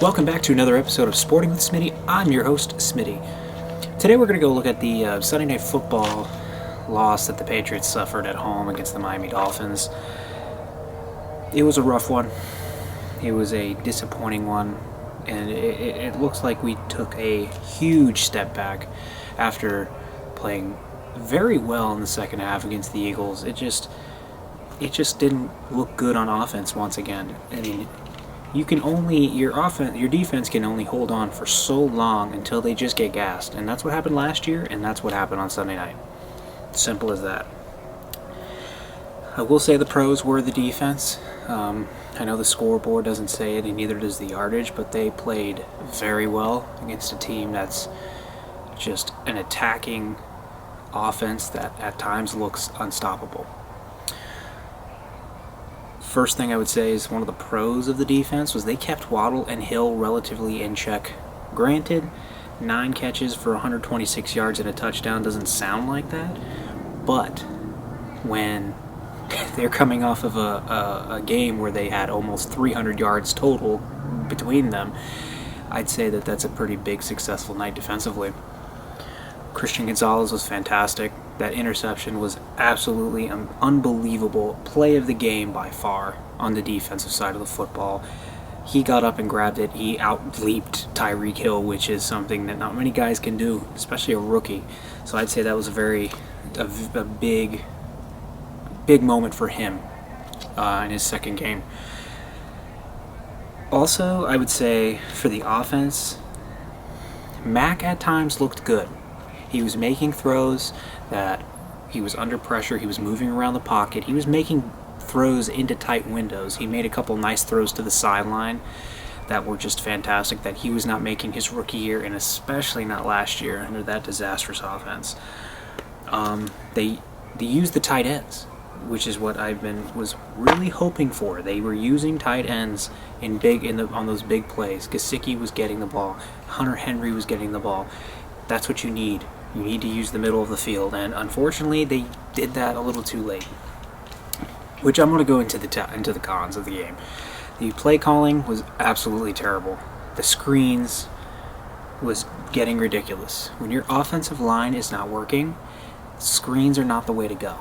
Welcome back to another episode of Sporting with Smitty. I'm your host, Smitty. Today we're going to go look at the Sunday Night Football loss that the Patriots suffered at home against the Miami Dolphins. It was a rough one. It was a disappointing one. And it looks like we took a huge step back after playing very well in the second half against the Eagles. It just didn't look good on offense once again. I mean, your defense can only hold on for so long until they just get gassed, and that's what happened last year, and that's what happened on Sunday night. Simple as that. I will say the pros were the defense. I know the scoreboard doesn't say it, and neither does the yardage, but they played very well against a team that's just an attacking offense that at times looks unstoppable. First thing I would say is one of the pros of the defense was they kept Waddle and Hill relatively in check. Granted, 9 catches for 126 yards and a touchdown doesn't sound like that, but when they're coming off of a game where they had almost 300 yards total between them, I'd say that that's a pretty big successful night defensively. Christian Gonzalez was fantastic. That interception was absolutely an unbelievable play of the game by far on the defensive side of the football. He got up and grabbed it. He out-leaped Tyreek Hill, which is something that not many guys can do, especially a rookie. So I'd say that was a big moment for him in his second game. Also, I would say for the offense, Mac at times looked good. He was making throws that he was under pressure. He was moving around the pocket. He was making throws into tight windows. He made a couple nice throws to the sideline that were just fantastic that he was not making his rookie year, and especially not last year under that disastrous offense. They used the tight ends, which is what was really hoping for. They were using tight ends on those big plays. Gesicki was getting the ball. Hunter Henry was getting the ball. That's what you need. You need to use the middle of the field, and unfortunately, they did that a little too late. Which I'm going to go into the cons of the game. The play calling was absolutely terrible. The screens was getting ridiculous. When your offensive line is not working, screens are not the way to go.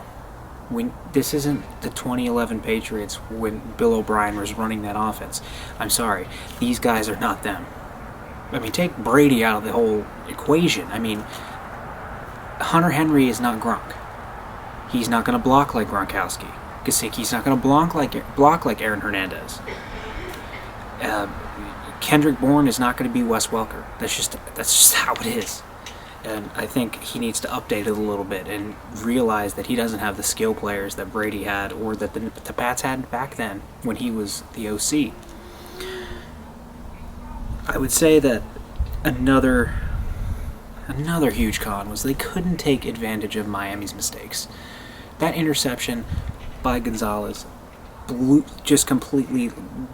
This isn't the 2011 Patriots when Bill O'Brien was running that offense. I'm sorry, these guys are not them. I mean, take Brady out of the whole equation. I mean, Hunter Henry is not Gronk. He's not going to block like Gronkowski. Gesicki's not going to block like Aaron Hernandez. Kendrick Bourne is not going to be Wes Welker. That's just how it is. And I think he needs to update it a little bit and realize that he doesn't have the skill players that Brady had or that the Pats had back then when he was the OC. I would say that another huge con was they couldn't take advantage of Miami's mistakes. That interception by Gonzalez just completely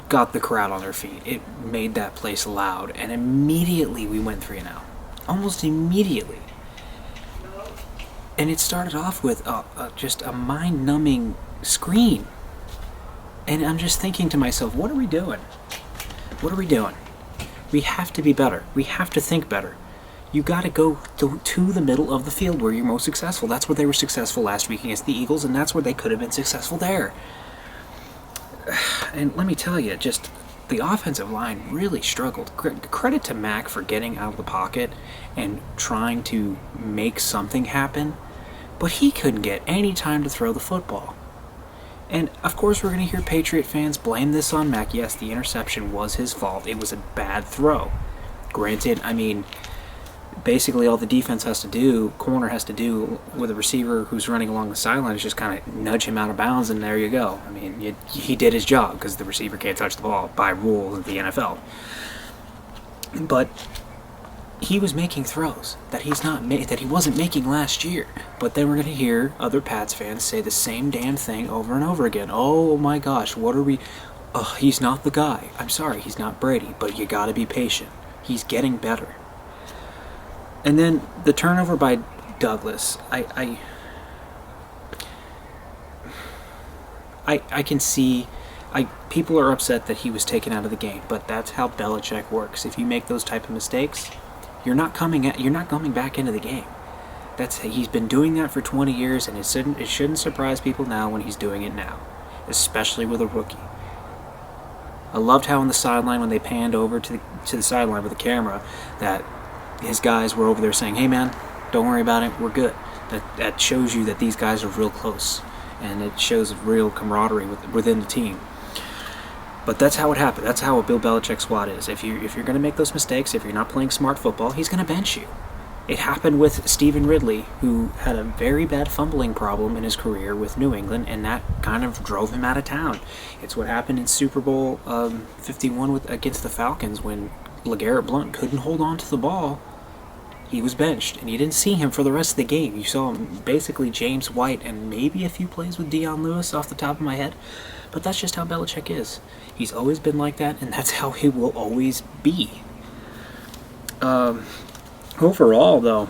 got the crowd on their feet. It made that place loud, and immediately we went 3-and-out. Almost immediately. And it started off with just a mind-numbing screen. And I'm just thinking to myself, what are we doing? What are we doing? We have to be better. We have to think better. You got to go to the middle of the field where you're most successful. That's where they were successful last week against the Eagles, and that's where they could have been successful there. And let me tell you, just the offensive line really struggled. Credit to Mac for getting out of the pocket and trying to make something happen, but he couldn't get any time to throw the football. And, of course, we're going to hear Patriot fans blame this on Mac. Yes, the interception was his fault. It was a bad throw. Granted, I mean, basically all the corner has to do with a receiver who's running along the sideline is just kind of nudge him out of bounds, and there you go. I mean, he did his job because the receiver can't touch the ball by rule of the NFL. But he was making throws that he wasn't making last year. But then we're going to hear other Pats fans say the same damn thing over and over again. Oh my gosh, what are we? He's not the guy. I'm sorry, he's not Brady, but you got to be patient. He's getting better. And then the turnover by Douglas, I can see People are upset that he was taken out of the game, but that's how Belichick works. If you make those type of mistakes, you're not coming back into the game. He's been doing that for 20 years, and it shouldn't surprise people now when he's doing it now, especially with a rookie. I loved how on the sideline, when they panned over to the sideline with the camera, that his guys were over there saying, "Hey man, don't worry about it, we're good." That shows you that these guys are real close, and it shows real camaraderie within the team. But that's how it happened. That's how a Bill Belichick squad is. If you're going to make those mistakes, if you're not playing smart football, he's going to bench you. It happened with Stephen Ridley, who had a very bad fumbling problem in his career with New England, and that kind of drove him out of town. It's what happened in Super Bowl 51 against the Falcons when LeGarrette Blount couldn't hold on to the ball. He was benched, and you didn't see him for the rest of the game. You saw him basically James White and maybe a few plays with Deion Lewis off the top of my head. But that's just how Belichick is. He's always been like that, and that's how he will always be. Overall, though,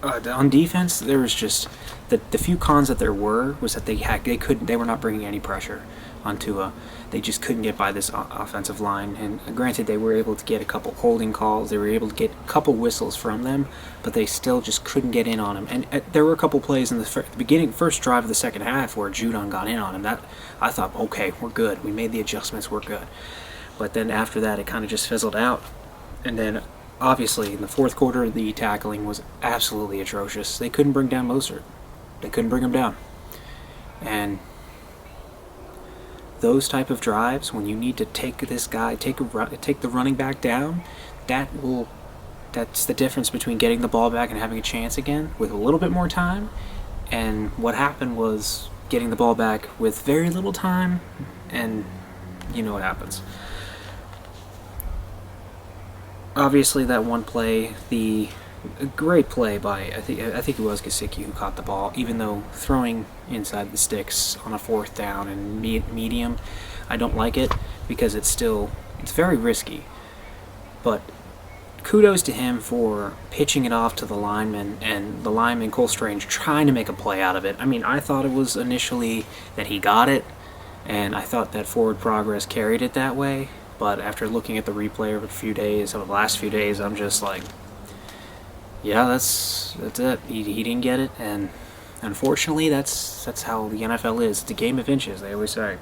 on defense, there was just the few cons that there was that they were not bringing any pressure on Tua. They just couldn't get by this offensive line. And granted, they were able to get a couple holding calls. They were able to get a couple whistles from them, but they still just couldn't get in on him. And there were a couple plays in the first drive of the second half where Judon got in on him. That I thought, okay, we're good. We made the adjustments. We're good. But then after that, it kind of just fizzled out. And then obviously, in the fourth quarter, the tackling was absolutely atrocious. They couldn't bring down Mostert. They couldn't bring him down. And those type of drives, when you need to take this guy, take the running back down, that's the difference between getting the ball back and having a chance again with a little bit more time. And what happened was getting the ball back with very little time, and you know what happens. Obviously, that one play, a great play by I think it was Gesicki who caught the ball. Even though throwing inside the sticks on a fourth down and medium, I don't like it because it's very risky. But kudos to him for pitching it off to the lineman, and the lineman Cole Strange trying to make a play out of it. I mean, I thought it was initially that he got it, and I thought that forward progress carried it that way. But after looking at the replay over the last few days, I'm just like, yeah, that's it. He didn't get it, and unfortunately, that's how the NFL is. It's a game of inches, they always say.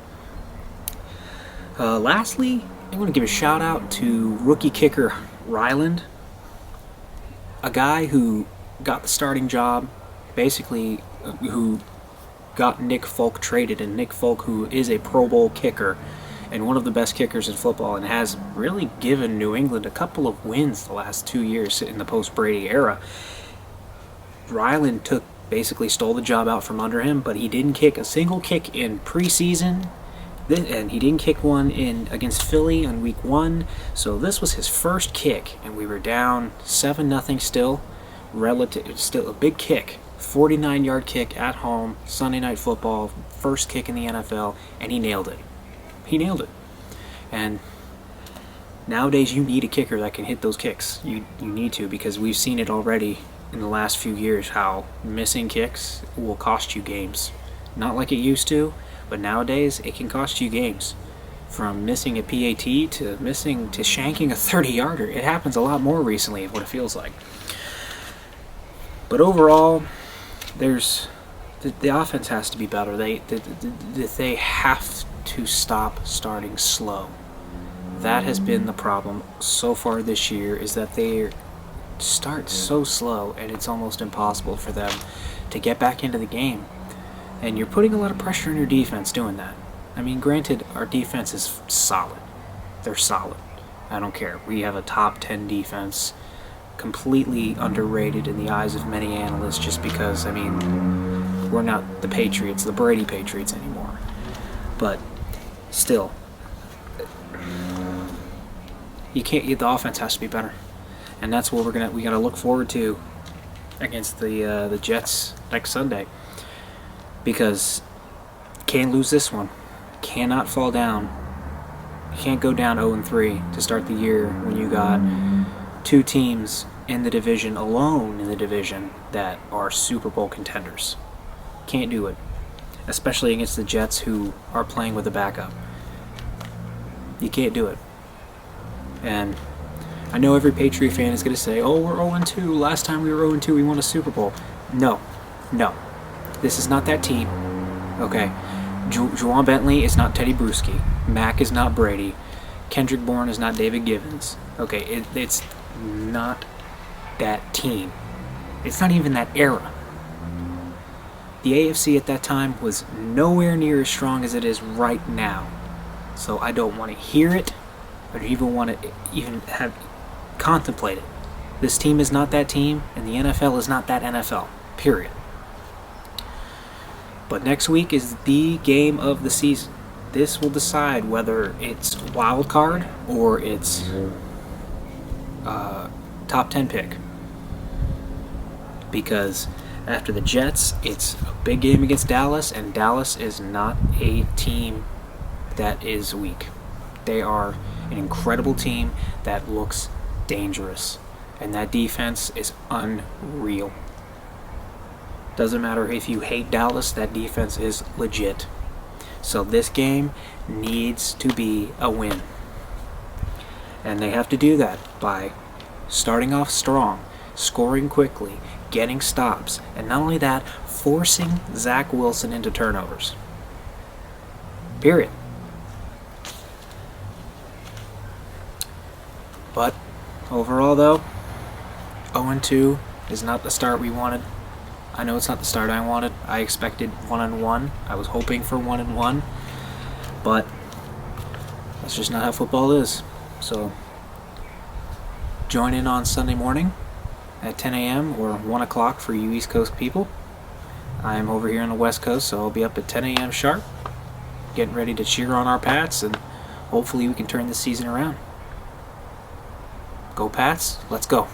Lastly, I'm going to give a shout out to rookie kicker Ryland, a guy who got the starting job, basically who got Nick Folk traded, and Nick Folk, who is a Pro Bowl kicker and one of the best kickers in football, and has really given New England a couple of wins the last 2 years in the post-Brady era. Ryland basically stole the job out from under him, but he didn't kick a single kick in preseason, and he didn't kick one against Philly on week 1, so this was his first kick, and we were down 7-0 still. Still a big kick, 49-yard kick at home, Sunday Night Football, first kick in the NFL, and he nailed it. He nailed it. And nowadays you need a kicker that can hit those kicks. You need to, because we've seen it already in the last few years how missing kicks will cost you games. Not like it used to, but nowadays it can cost you games. From missing a PAT to shanking a 30-yarder. It happens a lot more recently, what it feels like. But overall, the offense has to be better. They have to stop starting slow. That has been the problem so far this year, is that they start so slow and it's almost impossible for them to get back into the game. And you're putting a lot of pressure on your defense doing that. I mean, granted, our defense is solid. They're solid. I don't care. We have a top 10 defense, completely underrated in the eyes of many analysts, just because, I mean, we're not the Patriots, the Brady Patriots anymore. But still, the offense has to be better, and that's what we got to look forward to against the Jets next Sunday, because can't lose this one, cannot fall down. You can't go down 0-3 to start the year when you got two teams in the division that are Super Bowl contenders. Can't do it. especially against the Jets, who are playing with a backup. You can't do it. And I know every Patriot fan is going to say, oh, we're 0-2. Last time we were 0-2, we won a Super Bowl. No. This is not that team. Okay? Juwan Bentley is not Teddy Bruschi. Mack is not Brady. Kendrick Bourne is not David Givens. Okay? It's not that team. It's not even that era. The AFC at that time was nowhere near as strong as it is right now. So I don't want to hear it, or even want to even have contemplate it. This team is not that team, and the NFL is not that NFL. Period. But next week is the game of the season. This will decide whether it's wild card or it's top 10 pick. Because after the Jets, it's a big game against Dallas, and Dallas is not a team that is weak. They are an incredible team that looks dangerous, and that defense is unreal. Doesn't matter if you hate Dallas, that defense is legit. So this game needs to be a win, and they have to do that by starting off strong, scoring quickly, getting stops, and not only that, forcing Zach Wilson into turnovers. Period. But overall, though, 0-2 is not the start we wanted. I know it's not the start I wanted. I expected 1-1. I was hoping for 1-1. But that's just not how football is. So join in on Sunday morning at 10 a.m. or 1 o'clock for you East Coast people. I'm over here on the West Coast, so I'll be up at 10 a.m. sharp, getting ready to cheer on our Pats, and hopefully we can turn this season around. Go Pats, let's go.